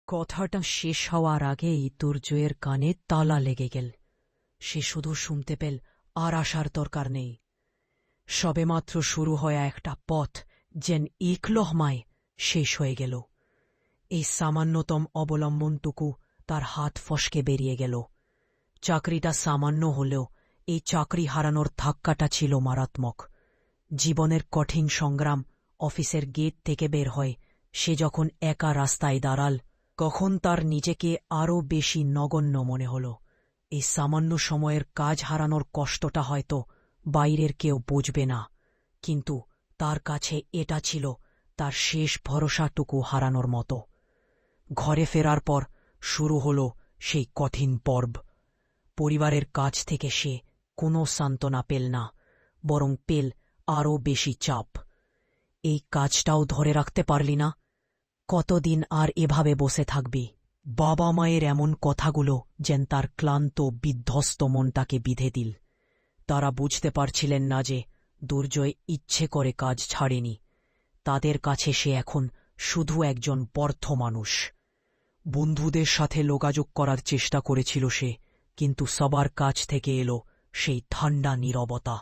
কথাটা শেষ হওয়ার আগেই দুর্জয়ের কানে তালা লেগে গেল। সে শুধু শুনতে পেল, আর আসার দরকার নেই। সবেমাত্র শুরু হয়ে একটা পথ যেন এক লহমায় শেষ হয়ে গেল। এই সামান্যতম অবলম্বনটুকু তার হাত ফসকে বেরিয়ে গেল। চাকরিটা সামান্য হলেও এই চাকরি হারানোর ধাক্কাটা ছিল মারাত্মক। জীবনের কঠিন সংগ্রাম অফিসের গেট থেকে বের হয় সে যখন একা রাস্তায় দাঁড়াল, তখন তার নিজেকে আরও বেশি নগণ্য মনে হল। এই সামান্য সময়ের কাজ হারানোর কষ্টটা হয়তো বাইরের কেউ বুঝবে না, কিন্তু তার কাছে এটা ছিল তার শেষ ভরসাটুকু হারানোর মতো। ঘরে ফেরার পর শুরু হল সেই কঠিন পর্ব। পরিবারের কাছ থেকে সে কোনো সান্ত্বনা পেল না, বরং পেল আরও বেশি চাপ। এই কাজটাও ধরে রাখতে পারলি না? কতদিন আর এভাবে বসে থাকবি? বাবা মায়ের এমন কথাগুলো যেন তার ক্লান্ত বিধ্বস্ত মনটাকে বিঁধে দিল। তারা বুঝতে পারছিলেন না যে দুর্জয় ইচ্ছে করে কাজ ছাড়েনি। তাদের কাছে সে এখন শুধু একজন ব্যর্থ মানুষ। বন্ধুদের সাথে যোগাযোগ করার চেষ্টা করেছিল সে, কিন্তু সবার কাছ থেকে এলো সেই ঠান্ডা নীরবতা।